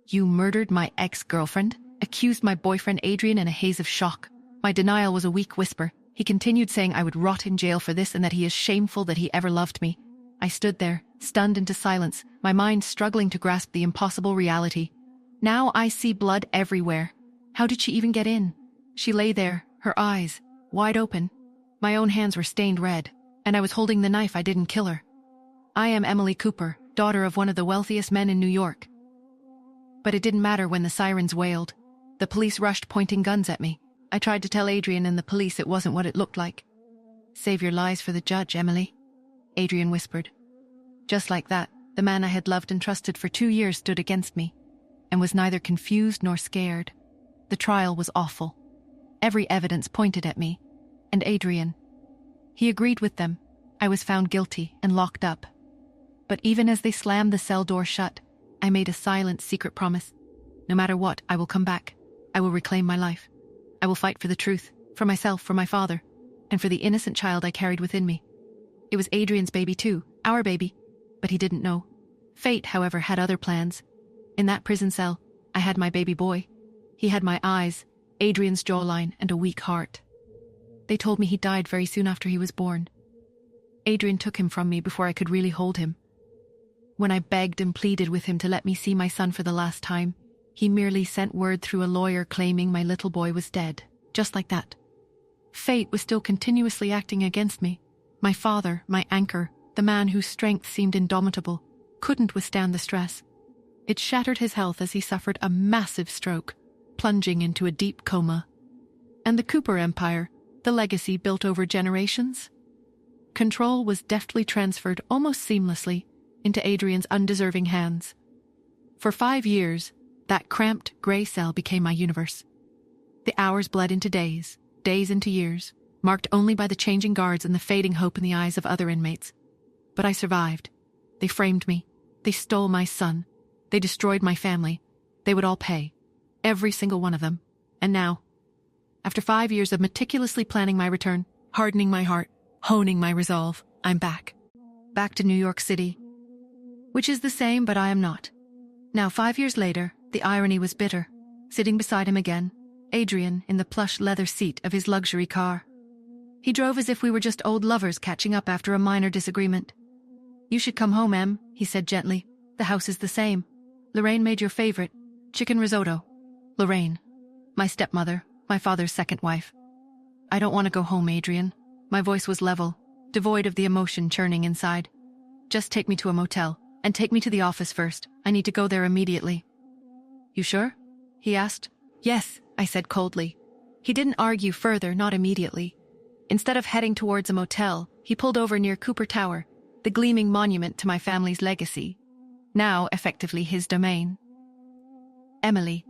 You murdered my ex-girlfriend, accused my boyfriend Adrian in a haze of shock. My denial was a weak whisper. He continued saying I would rot in jail for this and that he is shameful that he ever loved me. I stood there, stunned into silence, my mind struggling to grasp the impossible reality. Now I see blood everywhere. How did she even get in? She lay there, her eyes wide open. My own hands were stained red, and I was holding the knife. I didn't kill her. I am Emily Cooper, daughter of one of the wealthiest men in New York. But it didn't matter when the sirens wailed. The police rushed, pointing guns at me. I tried to tell Adrian and the police it wasn't what it looked like. Save your lies for the judge, Emily, Adrian whispered. Just like that, the man I had loved and trusted for 2 years stood against me, and was neither confused nor scared. The trial was awful. Every evidence pointed at me, and Adrian. He agreed with them. I was found guilty and locked up. But even as they slammed the cell door shut, I made a silent, secret promise. No matter what, I will come back. I will reclaim my life. I will fight for the truth, for myself, for my father, and for the innocent child I carried within me. It was Adrian's baby too, our baby, but he didn't know. Fate, however, had other plans. In that prison cell, I had my baby boy. He had my eyes, Adrian's jawline, and a weak heart. They told me he died very soon after he was born. Adrian took him from me before I could really hold him. When I begged and pleaded with him to let me see my son for the last time, he merely sent word through a lawyer claiming my little boy was dead, just like that. Fate was still continuously acting against me. My father, my anchor, the man whose strength seemed indomitable, couldn't withstand the stress. It shattered his health as he suffered a massive stroke, plunging into a deep coma. And the Cooper Empire, the legacy built over generations? Control was deftly transferred almost seamlessly into Adrian's undeserving hands. For 5 years, that cramped grey cell became my universe. The hours bled into days, days into years, marked only by the changing guards and the fading hope in the eyes of other inmates. But I survived. They framed me. They stole my son. They destroyed my family. They would all pay. Every single one of them. And now, after 5 years of meticulously planning my return, hardening my heart, honing my resolve, I'm back. Back to New York City. Which is the same, but I am not. Now, 5 years later, the irony was bitter. Sitting beside him again, Adrian in the plush leather seat of his luxury car. He drove as if we were just old lovers catching up after a minor disagreement. You should come home, Em, he said gently. The house is the same. Lorraine made your favorite, chicken risotto. Lorraine, my stepmother, my father's second wife. I don't want to go home, Adrian. My voice was level, devoid of the emotion churning inside. Just take me to a motel, and take me to the office first. I need to go there immediately. You sure? He asked. Yes, I said coldly. He didn't argue further, not immediately. Instead of heading towards a motel, he pulled over near Cooper Tower, the gleaming monument to my family's legacy, now effectively his domain. Emily.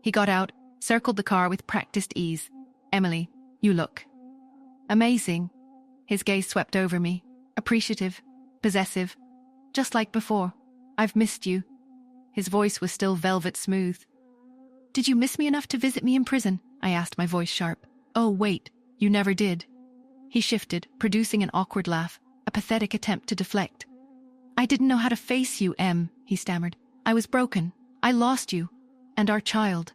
He got out, circled the car with practiced ease. Emily, you look amazing. His gaze swept over me, appreciative, possessive, just like before. I've missed you. His voice was still velvet smooth. Did you miss me enough to visit me in prison? I asked, my voice sharp. Oh, wait, you never did. He shifted, producing an awkward laugh, a pathetic attempt to deflect. I didn't know how to face you, Em, he stammered. I was broken. I lost you. And our child.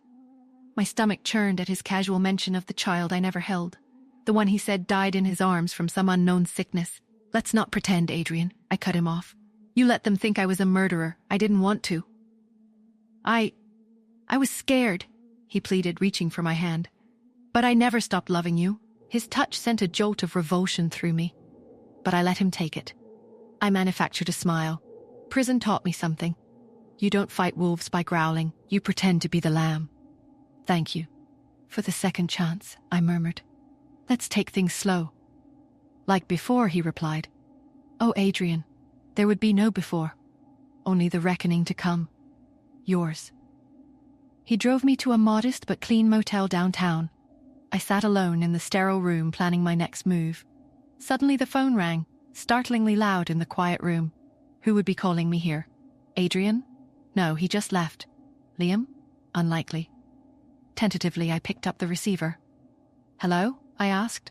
My stomach churned at his casual mention of the child I never held. The one he said died in his arms from some unknown sickness. Let's not pretend, Adrian, I cut him off. You let them think I was a murderer. I didn't want to. I was scared, he pleaded, reaching for my hand. But I never stopped loving you. His touch sent a jolt of revulsion through me. But I let him take it. I manufactured a smile. Prison taught me something. You don't fight wolves by growling. You pretend to be the lamb. Thank you. For the second chance, I murmured. Let's take things slow. Like before, he replied. Oh, Adrian, there would be no before. Only the reckoning to come. Yours. He drove me to a modest but clean motel downtown. I sat alone in the sterile room planning my next move. Suddenly the phone rang, startlingly loud in the quiet room. Who would be calling me here? Adrian? No, he just left. Liam? Unlikely. Tentatively, I picked up the receiver. Hello? I asked.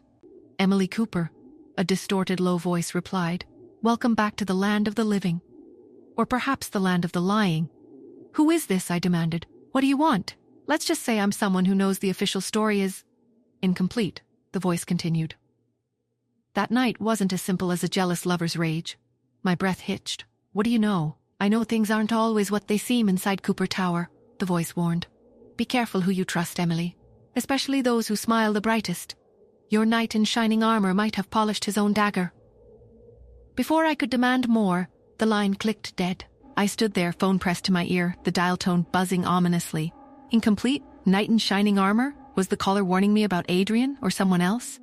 Emily Cooper, a distorted low voice replied. Welcome back to the land of the living. Or perhaps the land of the lying. Who is this? I demanded. What do you want? Let's just say I'm someone who knows the official story is incomplete, the voice continued. That night wasn't as simple as a jealous lover's rage. My breath hitched. What do you know? I know things aren't always what they seem inside Cooper Tower, the voice warned. Be careful who you trust, Emily, especially those who smile the brightest. Your knight in shining armor might have polished his own dagger. Before I could demand more, the line clicked dead. I stood there, phone pressed to my ear, the dial tone buzzing ominously. Incomplete? Knight in shining armor? Was the caller warning me about Adrian or someone else?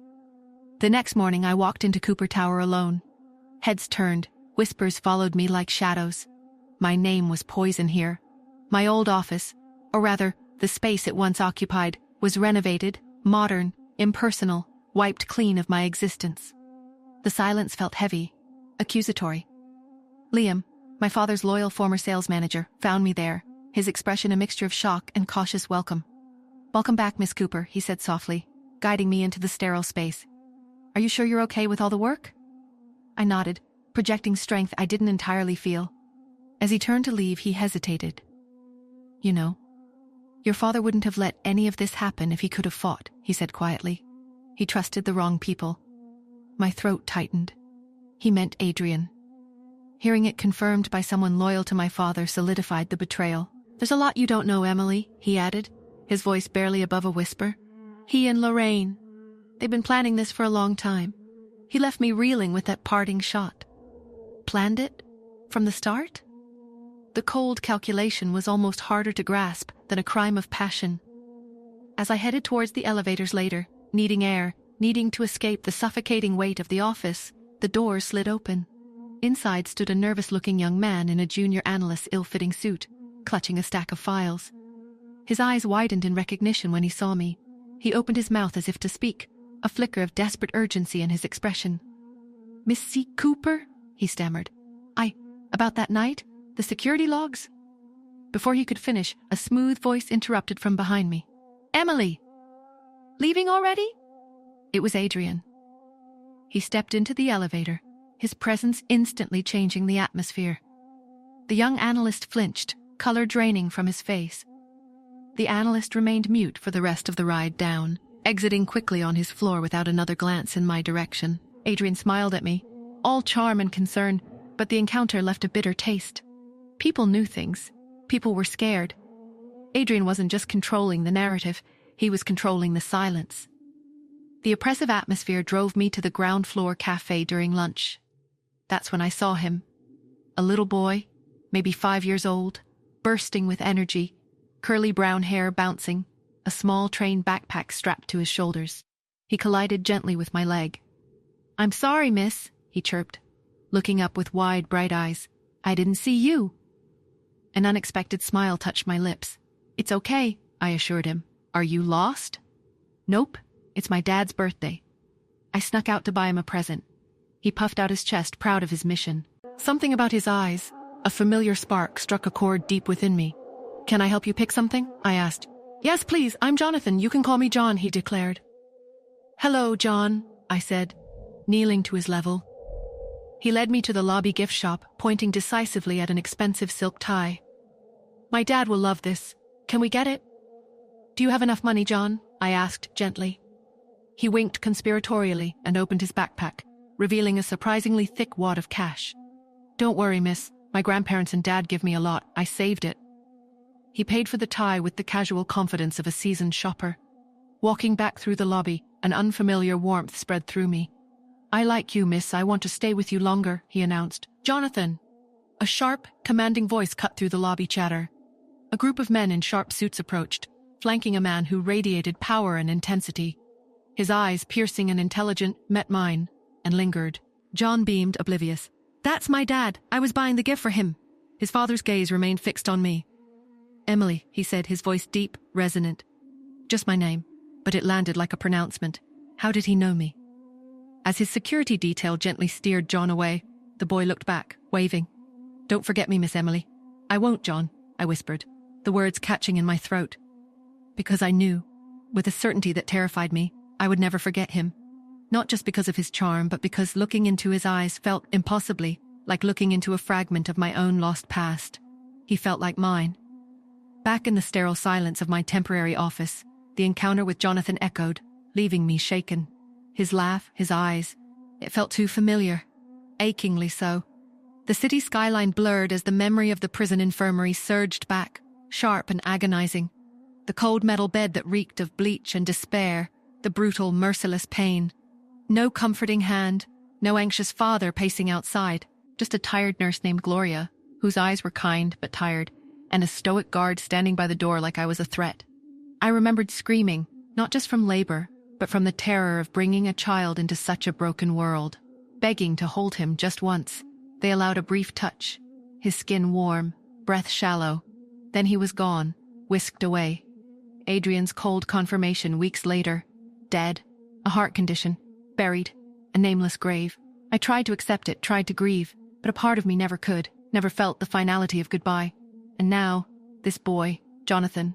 The next morning I walked into Cooper Tower alone. Heads turned, whispers followed me like shadows. My name was poison here. My old office, or rather, the space it once occupied, was renovated, modern, impersonal, wiped clean of my existence. The silence felt heavy, accusatory. Liam, my father's loyal former sales manager, found me there, his expression a mixture of shock and cautious welcome. Welcome back, Miss Cooper, he said softly, guiding me into the sterile space. Are you sure you're okay with all the work? I nodded, projecting strength I didn't entirely feel. As he turned to leave, he hesitated. You know, your father wouldn't have let any of this happen if he could have fought, he said quietly. He trusted the wrong people. My throat tightened. He meant Adrian. Hearing it confirmed by someone loyal to my father solidified the betrayal. There's a lot you don't know, Emily, he added, his voice barely above a whisper. He and Lorraine. They've been planning this for a long time. He left me reeling with that parting shot. Planned it? From the start? The cold calculation was almost harder to grasp than a crime of passion. As I headed towards the elevators later, needing air, needing to escape the suffocating weight of the office, the doors slid open. Inside stood a nervous-looking young man in a junior analyst's ill-fitting suit, clutching a stack of files. His eyes widened in recognition when he saw me. He opened his mouth as if to speak, a flicker of desperate urgency in his expression. Miss C. Cooper? He stammered. About that night? The security logs? Before he could finish, a smooth voice interrupted from behind me. Emily! Leaving already? It was Adrian. He stepped into the elevator, his presence instantly changing the atmosphere. The young analyst flinched, color draining from his face. The analyst remained mute for the rest of the ride down, exiting quickly on his floor without another glance in my direction. Adrian smiled at me, all charm and concern, but the encounter left a bitter taste. People knew things. People were scared. Adrian wasn't just controlling the narrative, he was controlling the silence. The oppressive atmosphere drove me to the ground floor cafe during lunch. That's when I saw him. A little boy, maybe 5 years old, bursting with energy, curly brown hair bouncing, a small train backpack strapped to his shoulders. He collided gently with my leg. I'm sorry, miss, he chirped, looking up with wide, bright eyes. I didn't see you. An unexpected smile touched my lips. It's okay, I assured him. Are you lost? Nope, it's my dad's birthday. I snuck out to buy him a present. He puffed out his chest, proud of his mission. Something about his eyes, a familiar spark, struck a chord deep within me. Can I help you pick something? I asked. Yes, please, I'm Jonathan. You can call me John, he declared. Hello, John, I said, kneeling to his level. He led me to the lobby gift shop, pointing decisively at an expensive silk tie. My dad will love this. Can we get it? Do you have enough money, John? I asked gently. He winked conspiratorially and opened his backpack, revealing a surprisingly thick wad of cash. Don't worry, miss. My grandparents and dad give me a lot. I saved it. He paid for the tie with the casual confidence of a seasoned shopper. Walking back through the lobby, an unfamiliar warmth spread through me. I like you, miss. I want to stay with you longer, he announced. Jonathan! A sharp, commanding voice cut through the lobby chatter. A group of men in sharp suits approached, flanking a man who radiated power and intensity. His eyes, piercing and intelligent, met mine, and lingered. John beamed, oblivious. That's my dad. I was buying the gift for him. His father's gaze remained fixed on me. Emily, he said, his voice deep, resonant. Just my name, but it landed like a pronouncement. How did he know me? As his security detail gently steered John away, the boy looked back, waving. Don't forget me, Miss Emily. I won't, John, I whispered, the words catching in my throat. Because I knew, with a certainty that terrified me, I would never forget him. Not just because of his charm, but because looking into his eyes felt impossibly like looking into a fragment of my own lost past. He felt like mine, Back in the sterile silence of my temporary office, the encounter with Jonathan echoed, leaving me shaken. His laugh, his eyes, it felt too familiar, achingly so. The city skyline blurred as the memory of the prison infirmary surged back, sharp and agonizing. The cold metal bed that reeked of bleach and despair, the brutal, merciless pain. No comforting hand, no anxious father pacing outside, just a tired nurse named Gloria, whose eyes were kind but tired, and a stoic guard standing by the door like I was a threat. I remembered screaming, not just from labor, but from the terror of bringing a child into such a broken world. Begging to hold him just once, they allowed a brief touch, his skin warm, breath shallow. Then he was gone, whisked away. Adrian's cold confirmation weeks later. Dead, a heart condition, buried, a nameless grave. I tried to accept it, tried to grieve, but a part of me never could, never felt the finality of goodbye. And now, this boy, Jonathan,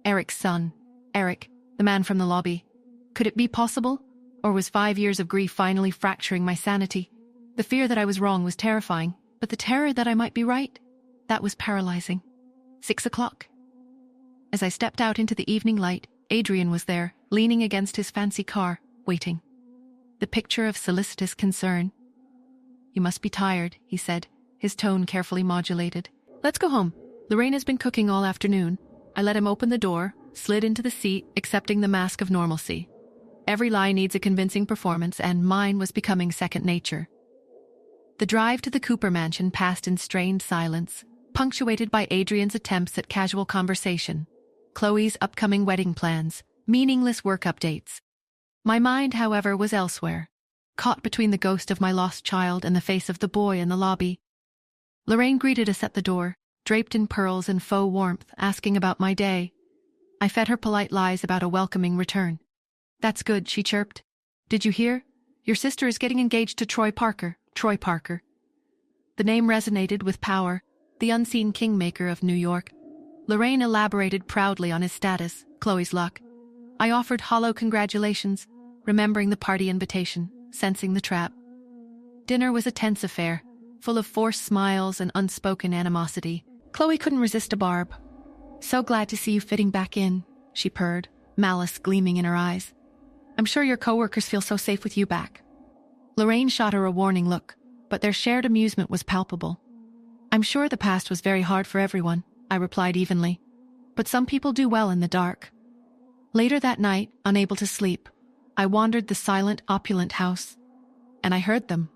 Eric's son, Eric, the man from the lobby. Could it be possible? Or was 5 years of grief finally fracturing my sanity? The fear that I was wrong was terrifying, but the terror that I might be right, that was paralyzing. 6 o'clock. As I stepped out into the evening light, Adrian was there, leaning against his fancy car, waiting. The picture of solicitous concern. "You must be tired," he said, his tone carefully modulated. "Let's go home. Lorraine has been cooking all afternoon." I let him open the door, slid into the seat, accepting the mask of normalcy. Every lie needs a convincing performance, and mine was becoming second nature. The drive to the Cooper mansion passed in strained silence, punctuated by Adrian's attempts at casual conversation, Chloe's upcoming wedding plans, meaningless work updates. My mind, however, was elsewhere, caught between the ghost of my lost child and the face of the boy in the lobby. Lorraine greeted us at the door, draped in pearls and faux warmth, asking about my day. I fed her polite lies about a welcoming return. "That's good," she chirped. "Did you hear? Your sister is getting engaged to Troy Parker." Troy Parker. The name resonated with power, the unseen kingmaker of New York. Lorraine elaborated proudly on his status, Chloe's luck. I offered hollow congratulations, remembering the party invitation, sensing the trap. Dinner was a tense affair, full of forced smiles and unspoken animosity. Chloe couldn't resist a barb. "So glad to see you fitting back in," she purred, malice gleaming in her eyes. "I'm sure your coworkers feel so safe with you back." Lorraine shot her a warning look, but their shared amusement was palpable. "I'm sure the past was very hard for everyone," I replied evenly. "But some people do well in the dark." Later that night, unable to sleep, I wandered the silent, opulent house, and I heard them.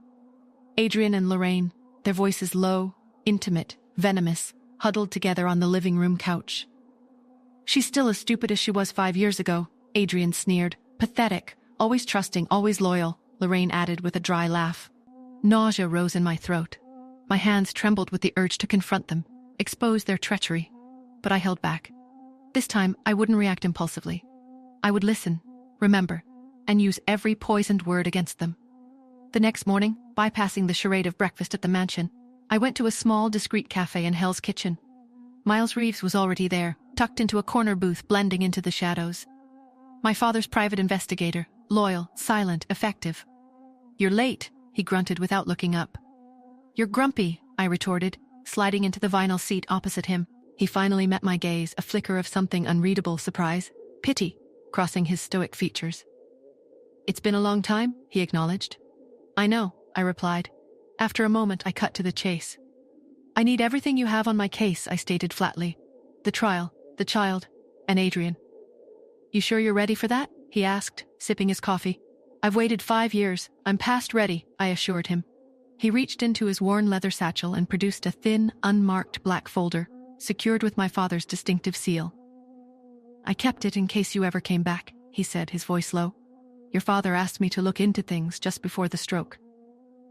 Adrian and Lorraine, their voices low, intimate, venomous, huddled together on the living room couch. "She's still as stupid as she was 5 years ago," Adrian sneered. "Pathetic, always trusting, always loyal," Lorraine added with a dry laugh. Nausea rose in my throat. My hands trembled with the urge to confront them, expose their treachery. But I held back. This time, I wouldn't react impulsively. I would listen, remember, and use every poisoned word against them. The next morning, bypassing the charade of breakfast at the mansion, I went to a small, discreet cafe in Hell's Kitchen. Miles Reeves was already there, tucked into a corner booth blending into the shadows. My father's private investigator, loyal, silent, effective. "You're late," he grunted without looking up. "You're grumpy," I retorted, sliding into the vinyl seat opposite him. He finally met my gaze, a flicker of something unreadable surprise, pity, crossing his stoic features. "It's been a long time," he acknowledged. "I know," I replied. After a moment, I cut to the chase. "I need everything you have on my case," I stated flatly. "The trial, the child, and Adrian." "You sure you're ready for that?" he asked, sipping his coffee. "I've waited 5 years. I'm past ready," I assured him. He reached into his worn leather satchel and produced a thin, unmarked black folder, secured with my father's distinctive seal. "I kept it in case you ever came back," he said, his voice low. "Your father asked me to look into things just before the stroke.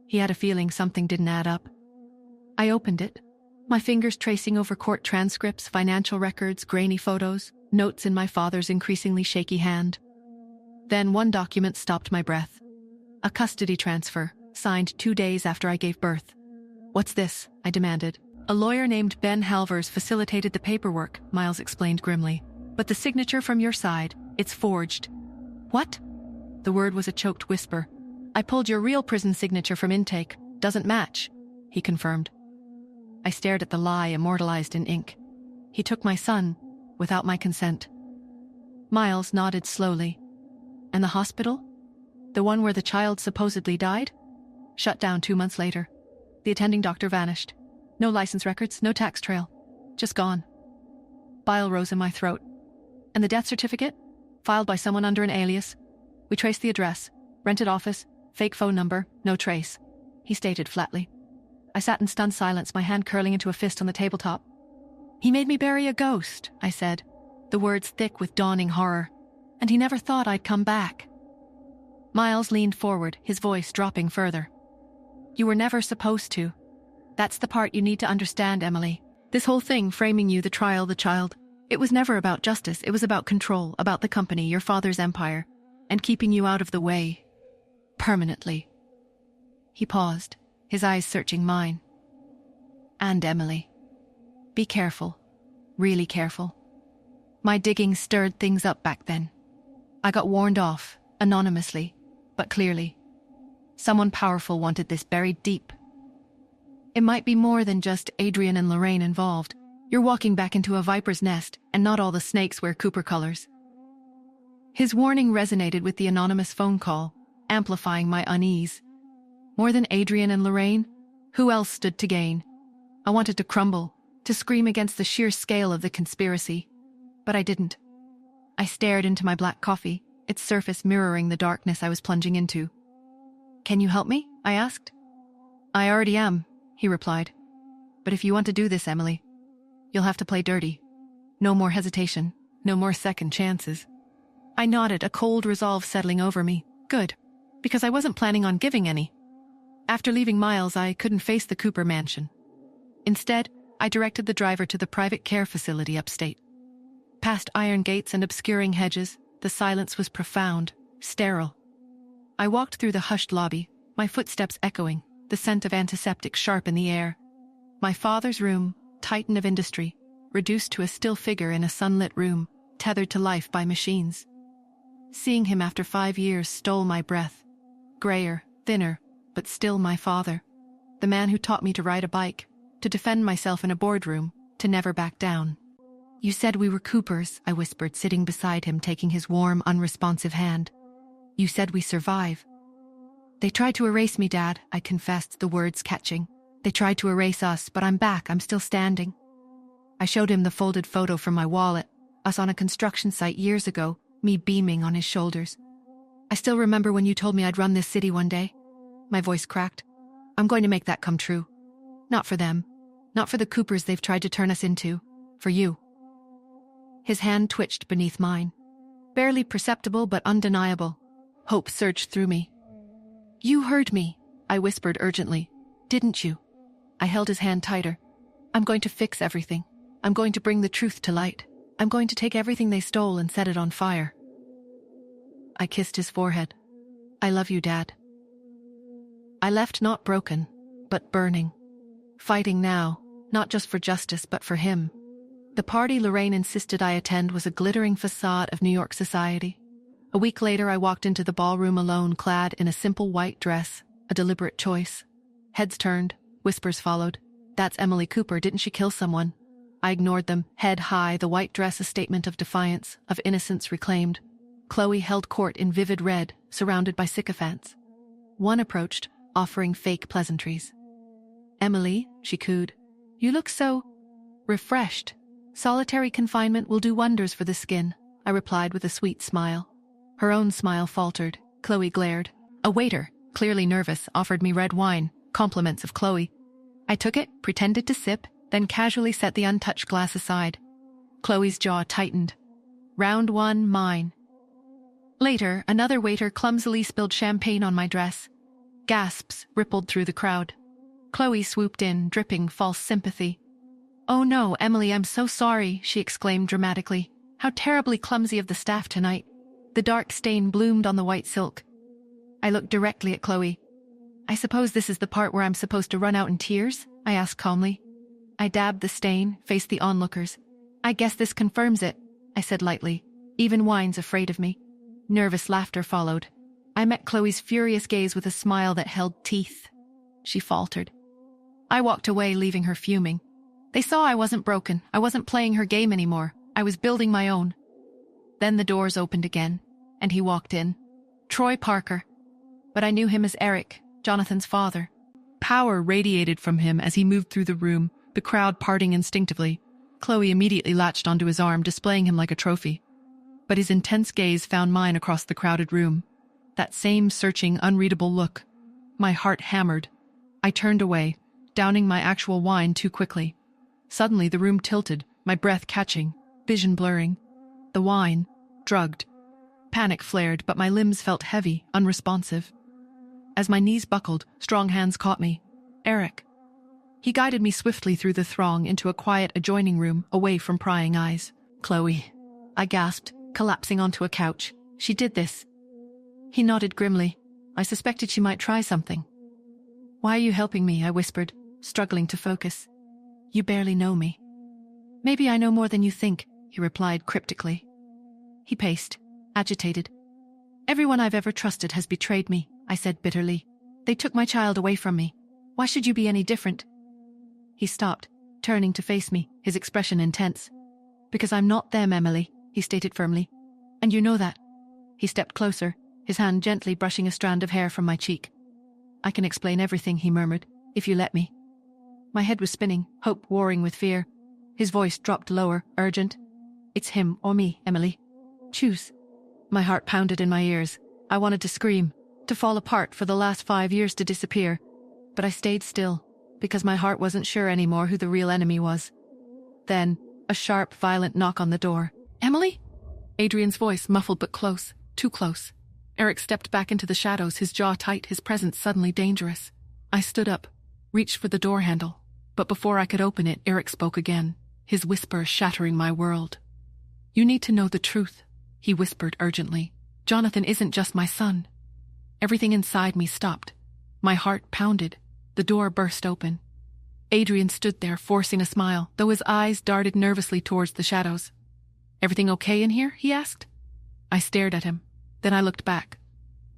He had a feeling something didn't add up." I opened it, my fingers tracing over court transcripts, financial records, grainy photos, notes in my father's increasingly shaky hand. Then one document stopped my breath. A custody transfer, signed 2 days after I gave birth. "What's this?" I demanded. "A lawyer named Ben Halvers facilitated the paperwork," Miles explained grimly. "But the signature from your side, it's forged." "What?" The word was a choked whisper. "I pulled your real prison signature from intake. Doesn't match," he confirmed. I stared at the lie immortalized in ink. He took my son, without my consent. Miles nodded slowly. And the hospital? The one where the child supposedly died? Shut down 2 months later. The attending doctor vanished. No license records, no tax trail. Just gone. Bile rose in my throat. And the death certificate? Filed by someone under an alias. We traced the address. Rented office. Fake phone number. No trace. He stated flatly. I sat in stunned silence, my hand curling into a fist on the tabletop. He made me bury a ghost, I said, the words thick with dawning horror. And he never thought I'd come back. Miles leaned forward, his voice dropping further. You were never supposed to. That's the part you need to understand, Emily. This whole thing framing you, the trial, the child. It was never about justice. It was about control, about the company, your father's empire, and keeping you out of the way. Permanently. He paused, his eyes searching mine. And Emily. Be careful. Really careful. My digging stirred things up back then. I got warned off, anonymously, but clearly. Someone powerful wanted this buried deep. It might be more than just Adrian and Lorraine involved. You're walking back into a viper's nest, and not all the snakes wear Cooper colors. His warning resonated with the anonymous phone call, amplifying my unease. More than Adrian and Lorraine? Who else stood to gain? I wanted to crumble, to scream against the sheer scale of the conspiracy. But I didn't. I stared into my black coffee, its surface mirroring the darkness I was plunging into. Can you help me? I asked. I already am, he replied. But if you want to do this, Emily, you'll have to play dirty. No more hesitation, no more second chances. I nodded, a cold resolve settling over me. Good, because I wasn't planning on giving any. After leaving Miles, I couldn't face the Cooper mansion. Instead, I directed the driver to the private care facility upstate. Past iron gates and obscuring hedges, the silence was profound, sterile. I walked through the hushed lobby, my footsteps echoing, the scent of antiseptic sharp in the air. My father's room, titan of industry, reduced to a still figure in a sunlit room, tethered to life by machines. Seeing him after 5 years stole my breath. Grayer, thinner, but still my father. The man who taught me to ride a bike, to defend myself in a boardroom, to never back down. You said we were Coopers, I whispered, sitting beside him, taking his warm, unresponsive hand. You said we survive. They tried to erase me, Dad, I confessed, the words catching. They tried to erase us, but I'm back, I'm still standing. I showed him the folded photo from my wallet, us on a construction site years ago, me beaming on his shoulders. I still remember when you told me I'd run this city one day. My voice cracked. I'm going to make that come true. Not for them. Not for the Coopers they've tried to turn us into. For you. His hand twitched beneath mine. Barely perceptible but undeniable. Hope surged through me. You heard me, I whispered urgently. Didn't you? I held his hand tighter. I'm going to fix everything. I'm going to bring the truth to light. I'm going to take everything they stole and set it on fire. I kissed his forehead. I love you, Dad. I left not broken, but burning. Fighting now, not just for justice, but for him. The party Lorraine insisted I attend was a glittering facade of New York society. A week later, I walked into the ballroom alone, clad in a simple white dress, a deliberate choice. Heads turned, whispers followed. That's Emily Cooper, didn't she kill someone? I ignored them, head high, the white dress a statement of defiance, of innocence reclaimed. Chloe held court in vivid red, surrounded by sycophants. One approached, offering fake pleasantries. Emily, she cooed, you look so refreshed. Solitary confinement will do wonders for the skin, I replied with a sweet smile. Her own smile faltered. Chloe glared. A waiter, clearly nervous, offered me red wine, compliments of Chloe. I took it, pretended to sip, then casually set the untouched glass aside. Chloe's jaw tightened. Round one, mine. Later, another waiter clumsily spilled champagne on my dress. Gasps rippled through the crowd. Chloe swooped in, dripping false sympathy. Oh no, Emily, I'm so sorry, she exclaimed dramatically. How terribly clumsy of the staff tonight. The dark stain bloomed on the white silk. I looked directly at Chloe. I suppose this is the part where I'm supposed to run out in tears? I asked calmly. I dabbed the stain, faced the onlookers. I guess this confirms it, I said lightly. Even wine's afraid of me. Nervous laughter followed. I met Chloe's furious gaze with a smile that held teeth. She faltered. I walked away, leaving her fuming. They saw I wasn't broken. I wasn't playing her game anymore. I was building my own. Then the doors opened again, and he walked in. Troy Parker. But I knew him as Eric, Jonathan's father. Power radiated from him as he moved through the room, the crowd parting instinctively. Chloe immediately latched onto his arm, displaying him like a trophy. But his intense gaze found mine across the crowded room. That same searching, unreadable look. My heart hammered. I turned away, downing my actual wine too quickly. Suddenly the room tilted, my breath catching, vision blurring. The wine, drugged. Panic flared, but my limbs felt heavy, unresponsive. As my knees buckled, strong hands caught me. Eric. He guided me swiftly through the throng into a quiet adjoining room, away from prying eyes. Chloe. I gasped, collapsing onto a couch. She did this. He nodded grimly. I suspected she might try something. Why are you helping me? I whispered, struggling to focus. You barely know me. Maybe I know more than you think, he replied cryptically. He paced, agitated. Everyone I've ever trusted has betrayed me, I said bitterly. They took my child away from me. Why should you be any different? He stopped, turning to face me, his expression intense. Because I'm not them, Emily, he stated firmly. And you know that. He stepped closer, his hand gently brushing a strand of hair from my cheek. I can explain everything, he murmured, if you let me. My head was spinning, hope warring with fear. His voice dropped lower, urgent. It's him or me, Emily. Choose. My heart pounded in my ears. I wanted to scream, to fall apart, for the last 5 years to disappear. But I stayed still, because my heart wasn't sure anymore who the real enemy was. Then, a sharp, violent knock on the door. Emily? Adrian's voice, muffled but close, too close. Eric stepped back into the shadows, his jaw tight, his presence suddenly dangerous. I stood up, reached for the door handle, but before I could open it, Eric spoke again, his whisper shattering my world. You need to know the truth, he whispered urgently. Jonathan isn't just my son. Everything inside me stopped. My heart pounded. The door burst open. Adrian stood there, forcing a smile, though his eyes darted nervously towards the shadows. Everything okay in here? He asked. I stared at him. Then I looked back.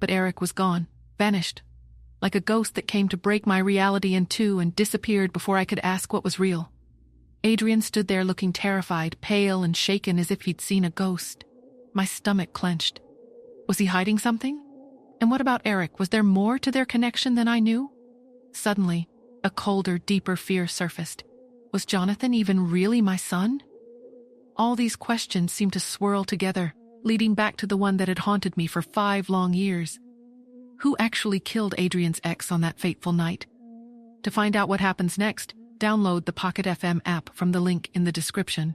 But Eric was gone, vanished, like a ghost that came to break my reality in two and disappeared before I could ask what was real. Adrian stood there looking terrified, pale and shaken as if he'd seen a ghost. My stomach clenched. Was he hiding something? And what about Eric? Was there more to their connection than I knew? Suddenly, a colder, deeper fear surfaced. Was Jonathan even really my son? All these questions seemed to swirl together, leading back to the one that had haunted me for 5 long years. Who actually killed Adrian's ex on that fateful night? To find out what happens next, download the Pocket FM app from the link in the description.